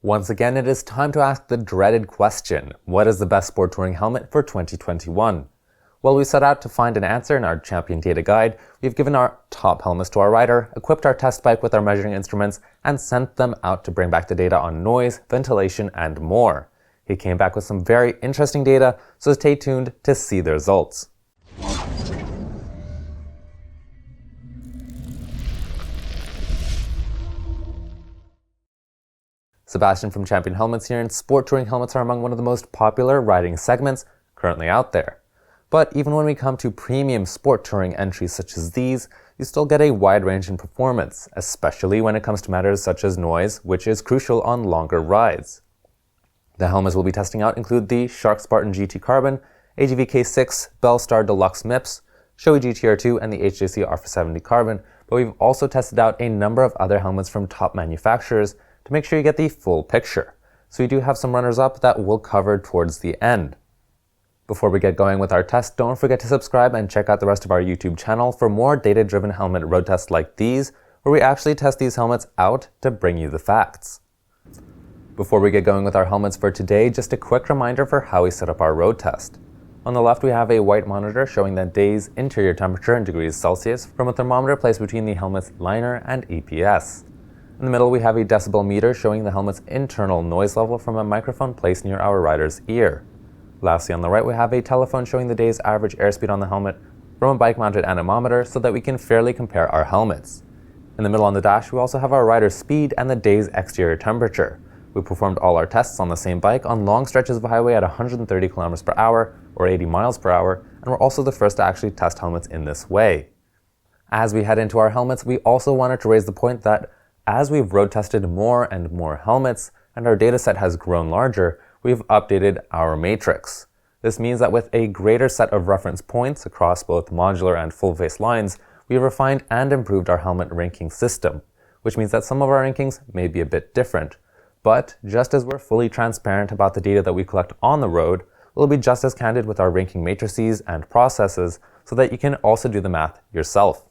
Once again, it is time to ask the dreaded question: what is the best sport touring helmet for 2021? Well, we set out to find an answer in our champion data guide. We've given our top helmets to our rider, equipped our test bike with our measuring instruments, and sent them out to bring back the data on noise, ventilation, and more. He came back with some very interesting data, so stay tuned to see the results. Sebastian from Champion Helmets here, and sport touring helmets are among one of the most popular riding segments currently out there. But even when we come to premium sport touring entries such as these, you still get a wide range in performance, especially when it comes to matters such as noise, which is crucial on longer rides. The helmets we'll be testing out include the Shark Spartan GT Carbon, AGV K6, Bell Star DLX MIPS, Shoei GT Air and the HJC RPHA Carbon, but we've also tested out a number of other helmets from top manufacturers to make sure you get the full picture. So we do have some runners-up that we'll cover towards the end. Before we get going with our test, don't forget to subscribe and check out the rest of our YouTube channel for more data-driven helmet road tests like these, where we actually test these helmets out to bring you the facts. Before we get going with our helmets for today, just a quick reminder for how we set up our road test. On the left, we have a white monitor showing the day's interior temperature in degrees Celsius from a thermometer placed between the helmet's liner and EPS. In the middle, we have a decibel meter showing the helmet's internal noise level from a microphone placed near our rider's ear. Lastly, on the right, we have a telephone showing the day's average airspeed on the helmet from a bike-mounted anemometer so that we can fairly compare our helmets. In the middle on the dash, we also have our rider's speed and the day's exterior temperature. We performed all our tests on the same bike on long stretches of highway at 130 km per hour or 80 miles per hour, and we're also the first to actually test helmets in this way. As we head into our helmets, we also wanted to raise the point that as we've road tested more and more helmets and our data set has grown larger, we've updated our matrix. This means that with a greater set of reference points across both modular and full-face lines, we have refined and improved our helmet ranking system, which means that some of our rankings may be a bit different. But just as we're fully transparent about the data that we collect on the road, we'll be just as candid with our ranking matrices and processes so that you can also do the math yourself.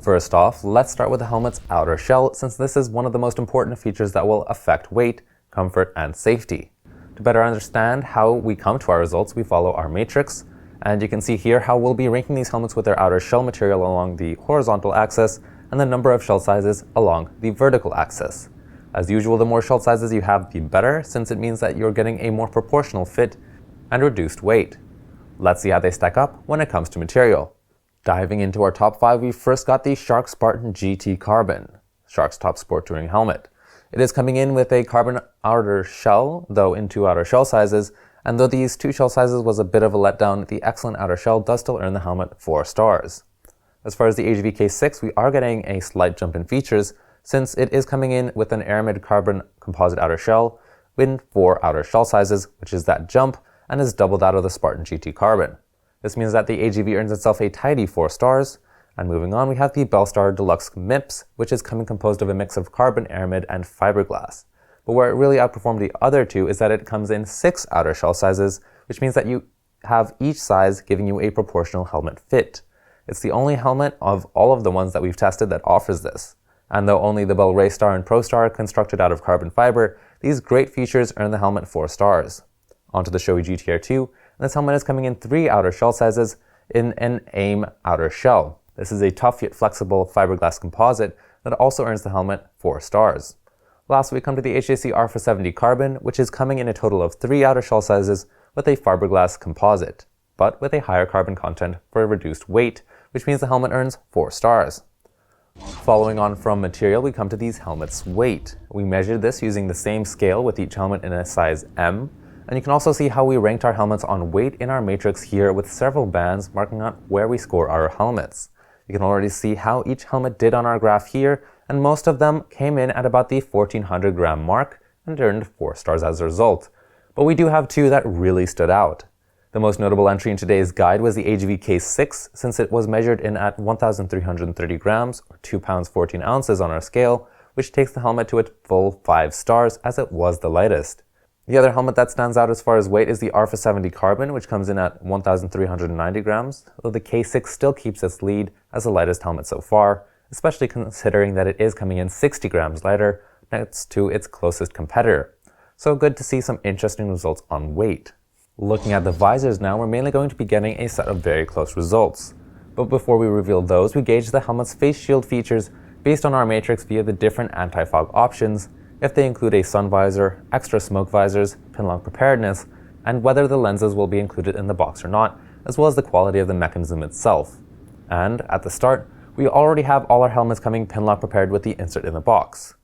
First off, let's start with the helmet's outer shell, since this is one of the most important features that will affect weight, comfort, and safety. To better understand how we come to our results, we follow our matrix, and you can see here how we'll be ranking these helmets with their outer shell material along the horizontal axis and the number of shell sizes along the vertical axis. As usual, the more shell sizes you have, the better, since it means that you're getting a more proportional fit and reduced weight. Let's see how they stack up when it comes to material. Diving into our top 5, we first got the Shark Spartan GT Carbon, Shark's top sport touring helmet. It is coming in with a carbon outer shell, though in 2 outer shell sizes, and though these 2 shell sizes was a bit of a letdown, the excellent outer shell does still earn the helmet 4 stars. As far as the AGV K6, we are getting a slight jump in features, since it is coming in with an aramid carbon composite outer shell in 4 outer shell sizes, which is that jump, and is double that of the Spartan GT Carbon. This means that the AGV earns itself a tidy 4 stars, and moving on, we have the Bell Star DLX MIPS, which is composed of a mix of carbon, aramid, and fiberglass. But where it really outperformed the other 2 is that it comes in 6 outer shell sizes, which means that you have each size giving you a proportional helmet fit. It's the only helmet of all of the ones that we've tested that offers this. And though only the Bell Star and Pro Star are constructed out of carbon fiber, these great features earn the helmet 4 stars. Onto the Shoei GT Air 2, and this helmet is coming in 3 outer shell sizes in an AIM outer shell. This is a tough yet flexible fiberglass composite that also earns the helmet 4 stars. Last, we come to the HJC RPHA Carbon, which is coming in a total of 3 outer shell sizes with a fiberglass composite, but with a higher carbon content for a reduced weight, which means the helmet earns 4 stars. Following on from material, we come to these helmets' weight. We measured this using the same scale with each helmet in a size M, and you can also see how we ranked our helmets on weight in our matrix here with several bands marking out where we score our helmets. You can already see how each helmet did on our graph here, and most of them came in at about the 1400 gram mark and earned 4 stars as a result. But we do have 2 that really stood out. The most notable entry in today's guide was the AGV K6, since it was measured in at 1,330 grams, or 2 pounds 14 ounces on our scale, which takes the helmet to a full 5 stars as it was the lightest. The other helmet that stands out as far as weight is the RPHA Carbon, which comes in at 1,390 grams, though the K6 still keeps its lead as the lightest helmet so far, especially considering that it is coming in 60 grams lighter, next to its closest competitor. So good to see some interesting results on weight. Looking at the visors now, we're mainly going to be getting a set of very close results. But before we reveal those, we gauge the helmet's face shield features based on our matrix via the different anti-fog options, if they include a sun visor, extra smoke visors, pin-lock preparedness, and whether the lenses will be included in the box or not, as well as the quality of the mechanism itself. And at the start, we already have all our helmets coming pin-lock prepared with the insert in the box.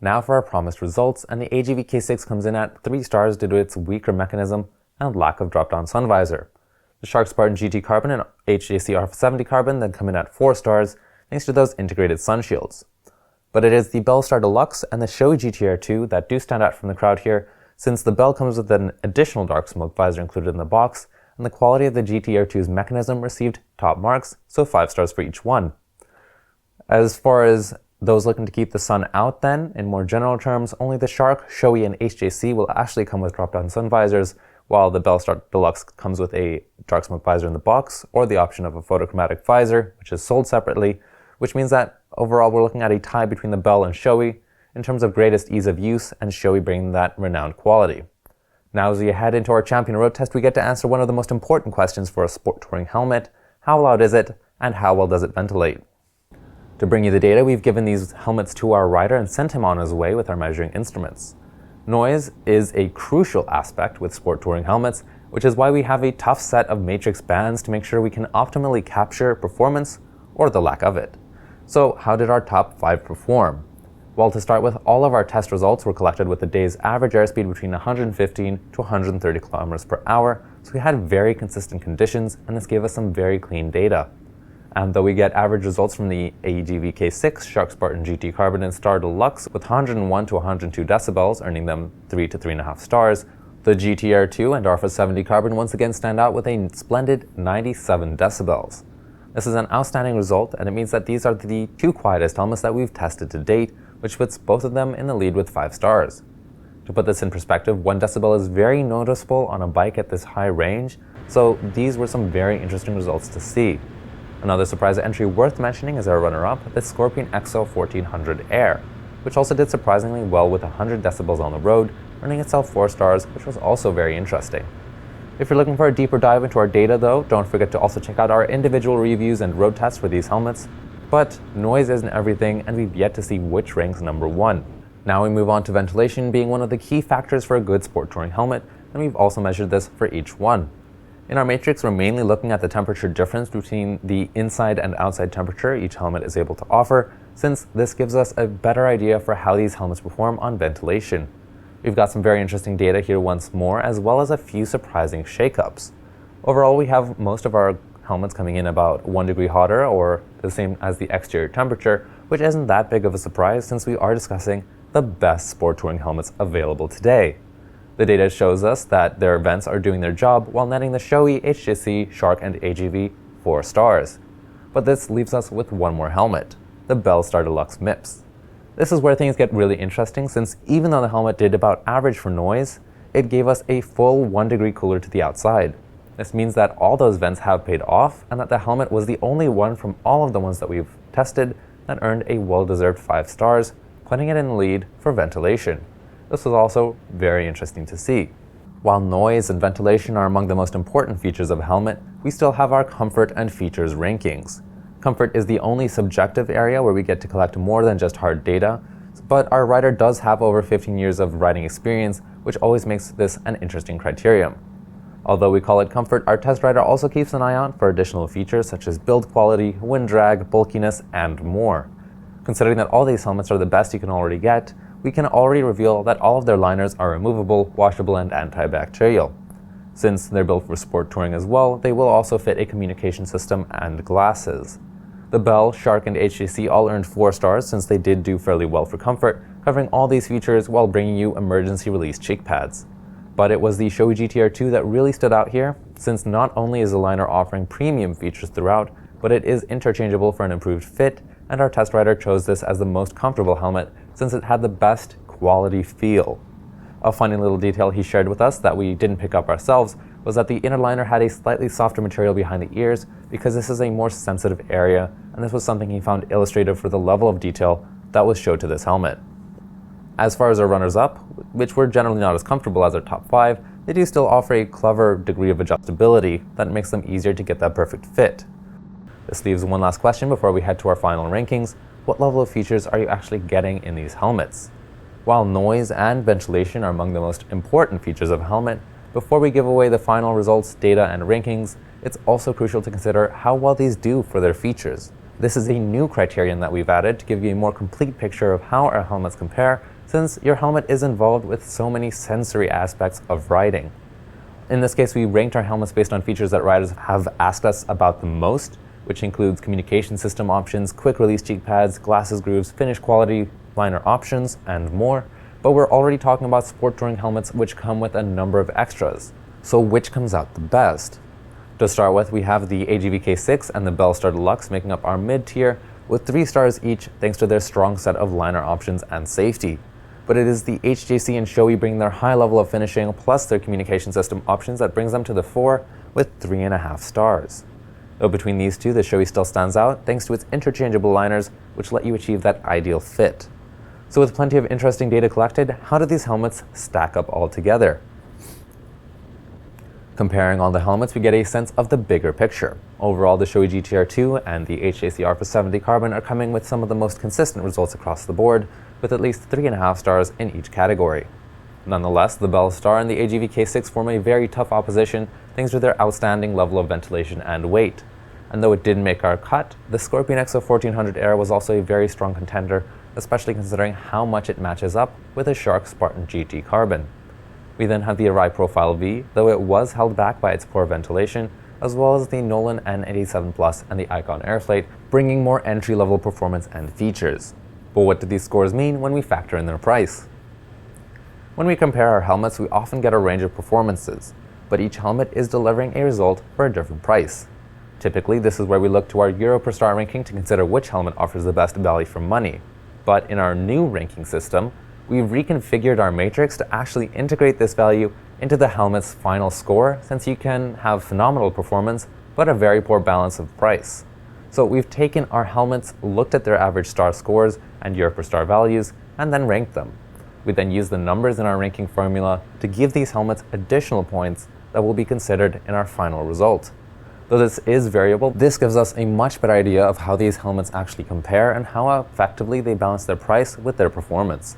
Now for our promised results, and the AGV K6 comes in at 3 stars due to its weaker mechanism and lack of drop-down sun visor. The Shark Spartan GT Carbon and HJC RPHA Carbon then come in at 4 stars thanks to those integrated sun shields. But it is the Bell Star DLX and the Shoei GT Air 2 that do stand out from the crowd here, since the Bell comes with an additional dark smoke visor included in the box, and the quality of the GT Air 2's mechanism received top marks, so 5 stars for each one. As far as those looking to keep the sun out then, in more general terms, only the Shark, Shoei, and HJC will actually come with drop-down sun visors, while the Bell Star DLX comes with a dark smoke visor in the box, or the option of a photochromatic visor, which is sold separately, which means that overall we're looking at a tie between the Bell and Shoei in terms of greatest ease of use, and Shoei bringing that renowned quality. Now as we head into our champion road test, we get to answer one of the most important questions for a sport touring helmet: how loud is it, and how well does it ventilate? To bring you the data, we've given these helmets to our rider and sent him on his way with our measuring instruments. Noise is a crucial aspect with sport touring helmets, which is why we have a tough set of matrix bands to make sure we can optimally capture performance or the lack of it. So how did our top 5 perform? Well, to start with, all of our test results were collected with a day's average airspeed between 115 to 130 kilometers per hour, so we had very consistent conditions, and this gave us some very clean data. And though we get average results from the AGV K6, Shark Spartan GT Carbon, and Star DLX with 101 to 102 decibels, earning them 3 to 3.5 stars, the GT Air 2 and Alpha 70 Carbon once again stand out with a splendid 97 decibels. This is an outstanding result, and it means that these are the 2 quietest helmets that we've tested to date, which puts both of them in the lead with 5 stars. To put this in perspective, 1 decibel is very noticeable on a bike at this high range, so these were some very interesting results to see. Another surprise entry worth mentioning is our runner-up, the Scorpion EXO 1400 Air, which also did surprisingly well with 100 decibels on the road, earning itself 4 stars, which was also very interesting. If you're looking for a deeper dive into our data though, don't forget to also check out our individual reviews and road tests for these helmets. But noise isn't everything, and we've yet to see which ranks number 1. Now we move on to ventilation being one of the key factors for a good sport touring helmet, and we've also measured this for each one. In our matrix, we're mainly looking at the temperature difference between the inside and outside temperature each helmet is able to offer, since this gives us a better idea for how these helmets perform on ventilation. We've got some very interesting data here once more, as well as a few surprising shakeups. Overall, we have most of our helmets coming in about 1 degree hotter, or the same as the exterior temperature, which isn't that big of a surprise since we are discussing the best sport touring helmets available today. The data shows us that their vents are doing their job while netting the Shoei, HJC, Shark, and AGV 4 stars. But this leaves us with one more helmet, the Bell Star DLX MIPS. This is where things get really interesting, since even though the helmet did about average for noise, it gave us a full 1 degree cooler to the outside. This means that all those vents have paid off, and that the helmet was the only one from all of the ones that we've tested that earned a well-deserved 5 stars, putting it in the lead for ventilation. This was also very interesting to see. While noise and ventilation are among the most important features of a helmet, we still have our comfort and features rankings. Comfort is the only subjective area where we get to collect more than just hard data, but our rider does have over 15 years of riding experience, which always makes this an interesting criterion. Although we call it comfort, our test rider also keeps an eye out for additional features such as build quality, wind drag, bulkiness, and more. Considering that all these helmets are the best you can already get, we can already reveal that all of their liners are removable, washable, and antibacterial. Since they're built for sport touring as well, they will also fit a communication system and glasses. The Bell, Shark, and HJC all earned 4 stars since they did do fairly well for comfort, covering all these features while bringing you emergency release cheek pads. But it was the Shoei GT Air 2 that really stood out here, since not only is the liner offering premium features throughout, but it is interchangeable for an improved fit, and our test rider chose this as the most comfortable helmet since it had the best quality feel. A funny little detail he shared with us that we didn't pick up ourselves was that the inner liner had a slightly softer material behind the ears because this is a more sensitive area, and this was something he found illustrative for the level of detail that was showed to this helmet. As far as our runners-up, which were generally not as comfortable as our top 5, they do still offer a clever degree of adjustability that makes them easier to get that perfect fit. This leaves one last question before we head to our final rankings. What level of features are you actually getting in these helmets? While noise and ventilation are among the most important features of a helmet, before we give away the final results, data, and rankings, it's also crucial to consider how well these do for their features. This is a new criterion that we've added to give you a more complete picture of how our helmets compare, since your helmet is involved with so many sensory aspects of riding. In this case, we ranked our helmets based on features that riders have asked us about the most, which includes communication system options, quick release cheek pads, glasses grooves, finish quality, liner options, and more. But we're already talking about sport touring helmets which come with a number of extras. So which comes out the best? To start with, we have the AGV K6 and the Bell Star DLX making up our mid-tier, with 3 stars each thanks to their strong set of liner options and safety. But it is the HJC and Shoei bringing their high level of finishing plus their communication system options that brings them to the 4 with 3.5 stars. Though between these two, the Shoei still stands out thanks to its interchangeable liners, which let you achieve that ideal fit. So with plenty of interesting data collected, how do these helmets stack up all together? Comparing all the helmets, we get a sense of the bigger picture. Overall, the Shoei GT Air 2 and the HJC RPHA Carbon are coming with some of the most consistent results across the board, with at least 3.5 stars in each category. Nonetheless, the Bell Star and the AGV K6 form a very tough opposition thanks to their outstanding level of ventilation and weight. And though it didn't make our cut, the Scorpion EXO 1400 Air was also a very strong contender, especially considering how much it matches up with a Shark Spartan GT Carbon. We then have the Arai Profile-V, though it was held back by its poor ventilation, as well as the Nolan N87 Plus and the Icon Airflite, bringing more entry-level performance and features. But what do these scores mean when we factor in their price? When we compare our helmets, we often get a range of performances, but each helmet is delivering a result for a different price. Typically, this is where we look to our Euro per star ranking to consider which helmet offers the best value for money. But in our new ranking system, we've reconfigured our matrix to actually integrate this value into the helmet's final score, since you can have phenomenal performance, but a very poor balance of price. So we've taken our helmets, looked at their average star scores and Euro per star values, and then ranked them. We then use the numbers in our ranking formula to give these helmets additional points that will be considered in our final result. Though this is variable, this gives us a much better idea of how these helmets actually compare and how effectively they balance their price with their performance.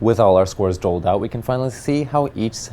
With all our scores doled out, we can finally see how each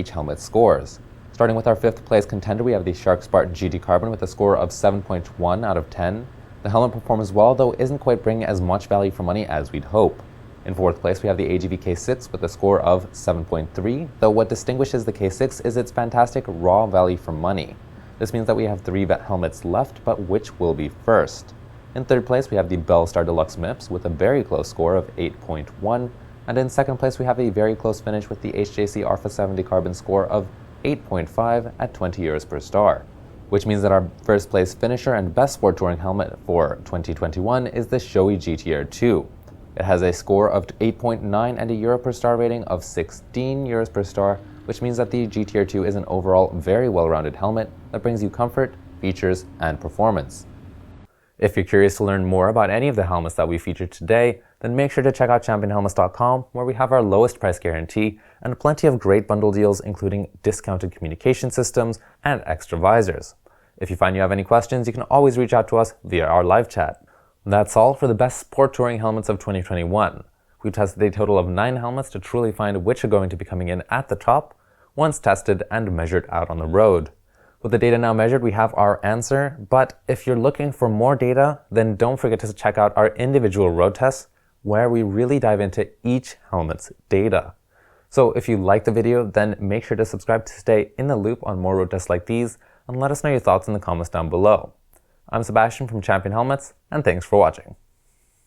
helmet scores. Starting with our 5th place contender, we have the Shark Spartan GT Carbon with a score of 7.1 out of 10. The helmet performs well, though isn't quite bringing as much value for money as we'd hope. In 4th place, we have the AGV K6 with a score of 7.3, though what distinguishes the K6 is its fantastic raw value for money. This means that we have 3 helmets left, but which will be first? In 3rd place, we have the Bell Star DLX MIPS with a very close score of 8.1, and in 2nd place, we have a very close finish with the HJC RPHA Carbon score of 8.5 at 20 euros per star. Which means that our 1st place finisher and best sport touring helmet for 2021 is the Shoei GT Air 2. It has a score of 8.9 and a Euro per star rating of 16 euros per star, which means that the GT Air 2 is an overall very well-rounded helmet that brings you comfort, features, and performance. If you're curious to learn more about any of the helmets that we featured today, then make sure to check out championhelmets.com, where we have our lowest price guarantee and plenty of great bundle deals, including discounted communication systems and extra visors. If you find you have any questions, you can always reach out to us via our live chat. That's all for the best sport touring helmets of 2021. We tested a total of 9 helmets to truly find which are going to be coming in at the top once tested and measured out on the road. With the data now measured, we have our answer, but if you're looking for more data, then don't forget to check out our individual road tests, where we really dive into each helmet's data. So if you like the video, then make sure to subscribe to stay in the loop on more road tests like these, and let us know your thoughts in the comments down below. I'm Sebastian from Champion Helmets, and thanks for watching.